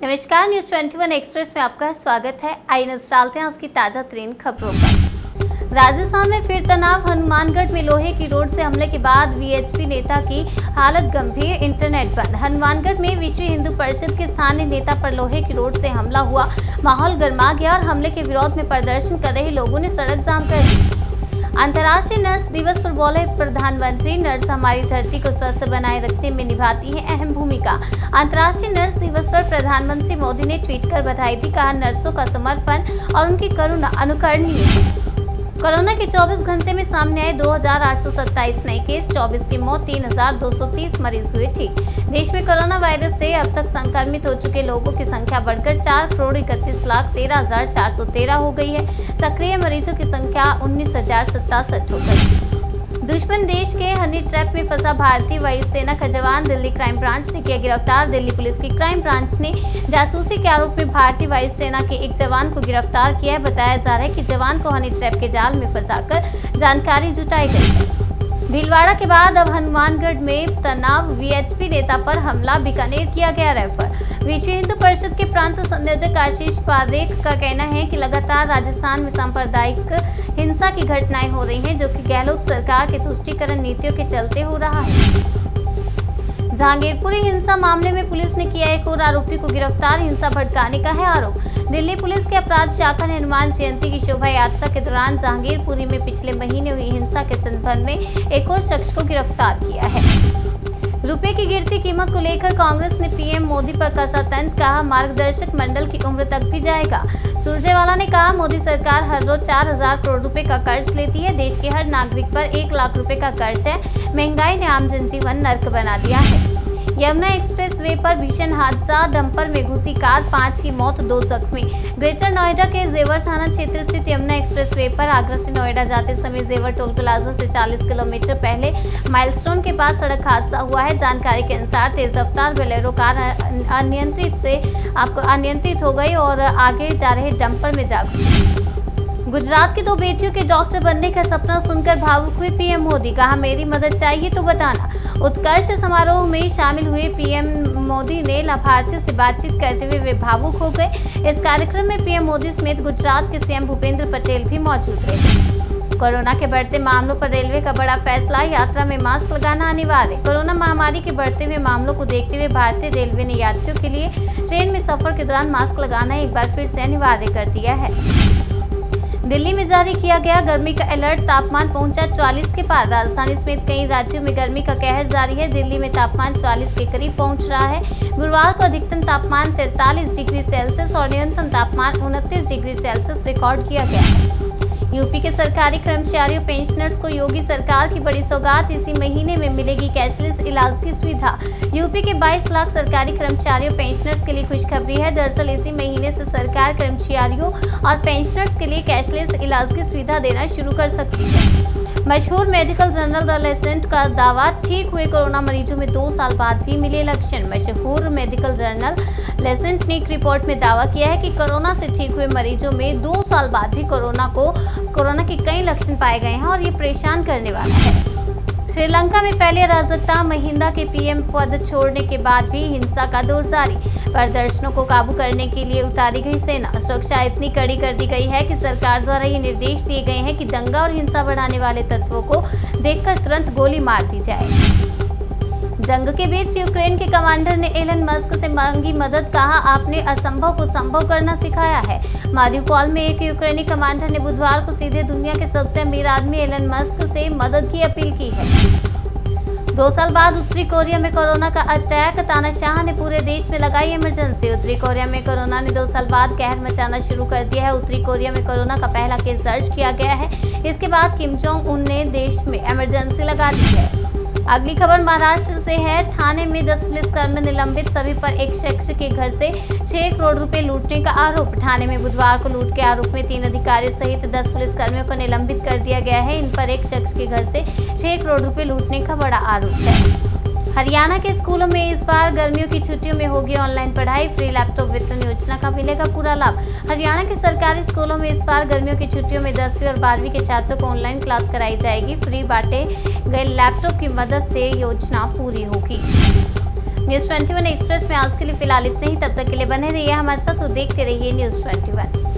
नमस्कार, news 21 express में आपका स्वागत है। आइए नजर डालते हैं आज की ताजा तरीन खबरों पर। राजस्थान में फिर तनाव। हनुमानगढ़ में लोहे की रोड से हमले के बाद वीएचपी नेता की हालत गंभीर, इंटरनेट बंद। हनुमानगढ़ में विश्व हिंदू परिषद के स्थानीय नेता पर लोहे की रोड से हमला हुआ। माहौल गर्मा गया और हमले के विरोध में प्रदर्शन कर रहे लोगों ने सड़क जाम कर दी। अंतर्राष्ट्रीय नर्स दिवस पर बोले प्रधानमंत्री, नर्स हमारी धरती को स्वस्थ बनाए रखने में निभाती है अहम भूमिका। अंतर्राष्ट्रीय नर्स दिवस पर प्रधानमंत्री मोदी ने ट्वीट कर बधाई दी। कहा, नर्सों का समर्पण और उनकी करुणा अनुकरणीय है। कोरोना के 24 घंटे में सामने आए 2827 नए केस, 24 की मौत, 3230 मरीज हुए ठीक। देश में कोरोना वायरस से अब तक संक्रमित हो चुके लोगों की संख्या बढ़कर 4,31,13,413 हो गई है। सक्रिय मरीजों की संख्या 19,067 हो गई। दुश्मन देश के हनी ट्रैप में फंसा भारतीय वायुसेना का जवान दिल्ली क्राइम ब्रांच ने किया गिरफ्तार। दिल्ली पुलिस की क्राइम ब्रांच ने जासूसी के आरोप में भारतीय वायुसेना के एक जवान को गिरफ्तार किया है। बताया जा रहा है कि जवान को हनी ट्रैप के जाल में फंसाकर जानकारी जुटाई गई है। भीलवाड़ा के बाद अब हनुमानगढ़ में तनाव। वीएचपी नेता पर हमला, बीकानेर किया गया रेफर। विश्व हिंदू परिषद के प्रांत संयोजक आशीष पारेख का कहना है कि लगातार राजस्थान में सांप्रदायिक हिंसा की घटनाएं हो रही हैं, जो कि गहलोत सरकार के तुष्टीकरण नीतियों के चलते हो रहा है। जहांगीरपुरी हिंसा मामले में पुलिस ने किया एक और आरोपी को गिरफ्तार। हिंसा भड़काने का है आरोप। दिल्ली पुलिस के अपराध शाखा ने हनुमान जयंती की शोभा यात्रा के दौरान जहांगीरपुरी में पिछले महीने हुई हिंसा के संबंध में एक और शख्स को गिरफ्तार किया है। रुपए की गिरती कीमत को लेकर कांग्रेस ने पीएम मोदी पर कसा तंज। कहा, मार्गदर्शक मंडल की उम्र तक भी जाएगा। सुरजेवाला ने कहा, मोदी सरकार हर रोज 4000 करोड़ रुपए का कर्ज लेती है। देश के हर नागरिक पर 1 लाख रुपए का कर्ज है। महंगाई ने आम जनजीवन नर्क बना दिया है। यमुना एक्सप्रेस वे पर भीषण हादसा, डंपर में घुसी कार, 5 की मौत, 2 जख्मी। ग्रेटर नोएडा के जेवर थाना क्षेत्र स्थित यमुना एक्सप्रेस वे पर आगरा से नोएडा जाते समय जेवर टोल प्लाजा से 40 किलोमीटर पहले माइलस्टोन के पास सड़क हादसा हुआ है। जानकारी के अनुसार तेज रफ्तार बोलेरो कार अनियंत्रित हो गई और आगे जा रहे डंपर में जा घुसी। गुजरात की 2 बेटियों के डॉक्टर बनने का सपना सुनकर भावुक हुए पीएम मोदी। कहा, मेरी मदद चाहिए तो बताना। उत्कर्ष समारोह में शामिल हुए पीएम मोदी ने लाभार्थियों से बातचीत करते हुए वे भावुक हो गए। इस कार्यक्रम में पीएम मोदी समेत गुजरात के सीएम भूपेंद्र पटेल भी मौजूद रहे। कोरोना के बढ़ते मामलों पर रेलवे का बड़ा फैसला, यात्रा में मास्क लगाना अनिवार्य। कोरोना महामारी के बढ़ते हुए मामलों को देखते हुए भारतीय रेलवे ने यात्रियों के लिए ट्रेन में सफर के दौरान मास्क लगाना एक बार फिर से अनिवार्य कर दिया है। दिल्ली में जारी किया गया गर्मी का अलर्ट, तापमान पहुंचा 44 के पार। राजधानी समेत कई राज्यों में गर्मी का कहर जारी है। दिल्ली में तापमान 44 के करीब पहुंच रहा है। गुरुवार को अधिकतम तापमान 43 डिग्री सेल्सियस और न्यूनतम तापमान 29 डिग्री सेल्सियस रिकॉर्ड किया गया है। यूपी के सरकारी कर्मचारियों पेंशनर्स को योगी सरकार की बड़ी सौगात, इसी महीने में मिलेगी कैशलेस इलाज की सुविधा। यूपी के 22 लाख सरकारी कर्मचारियों पेंशनर्स के लिए खुशखबरी है। दरअसल इसी महीने से सरकार कर्मचारियों और पेंशनर्स के लिए कैशलेस इलाज की सुविधा देना शुरू कर सकती है। मशहूर मेडिकल जर्नल द लेसेंट का दावा, ठीक हुए कोरोना मरीजों में 2 साल बाद भी मिले लक्षण। मशहूर मेडिकल जर्नल लेसेंट ने एक रिपोर्ट में दावा किया है कि कोरोना से ठीक हुए मरीजों में 2 साल बाद भी कोरोना के कई लक्षण पाए गए हैं और ये परेशान करने वाला है। श्रीलंका में फैली अराजकता, महिंदा के पीएम पद छोड़ने के बाद भी हिंसा का दौर जारी। प्रदर्शनों को काबू करने के लिए उतारी गई सेना। सुरक्षा इतनी कड़ी कर दी गई है कि सरकार द्वारा ये निर्देश दिए गए हैं कि दंगा और हिंसा बढ़ाने वाले तत्वों को देखकर तुरंत गोली मार दी जाए। जंग के बीच यूक्रेन के कमांडर ने एलन मस्क से मांगी मदद। कहा, आपने असंभव को संभव करना सिखाया है। मारिउपोल में एक यूक्रेनी कमांडर ने बुधवार को सीधे दुनिया के सबसे अमीर आदमी एलन मस्क से मदद की अपील की है। 2 साल बाद उत्तरी कोरिया में कोरोना का अटैक, तानाशाह ने पूरे देश में लगाई इमरजेंसी। उत्तरी कोरिया में कोरोना ने 2 साल बाद कहर मचाना शुरू कर दिया है। उत्तरी कोरिया में कोरोना का पहला केस दर्ज किया गया है। इसके बाद किम जोंग उन ने देश में इमरजेंसी लगा दी है। अगली खबर महाराष्ट्र से है। थाने में 10 पुलिसकर्मी निलंबित, सभी पर एक शख्स के घर से 6 करोड़ रुपए लूटने का आरोप। थाने में बुधवार को लूट के आरोप में 3 अधिकारी सहित 10 पुलिसकर्मियों को निलंबित कर दिया गया है। इन पर एक शख्स के घर से 6 करोड़ रुपए लूटने का बड़ा आरोप है। हरियाणा के स्कूलों में इस बार गर्मियों की छुट्टियों में होगी ऑनलाइन पढ़ाई। फ्री लैपटॉप वितरण योजना का मिलेगा पूरा लाभ। हरियाणा के सरकारी स्कूलों में इस बार गर्मियों की छुट्टियों में 10वीं और 12वीं के छात्रों को ऑनलाइन क्लास कराई जाएगी। फ्री बांटे गए लैपटॉप की मदद से योजना पूरी होगी। न्यूज़ 21 एक्सप्रेस में आज के लिए फिलहाल इतना ही। तब तक के लिए बने रहिए हमारे साथ और देखते रहिए न्यूज़ 21।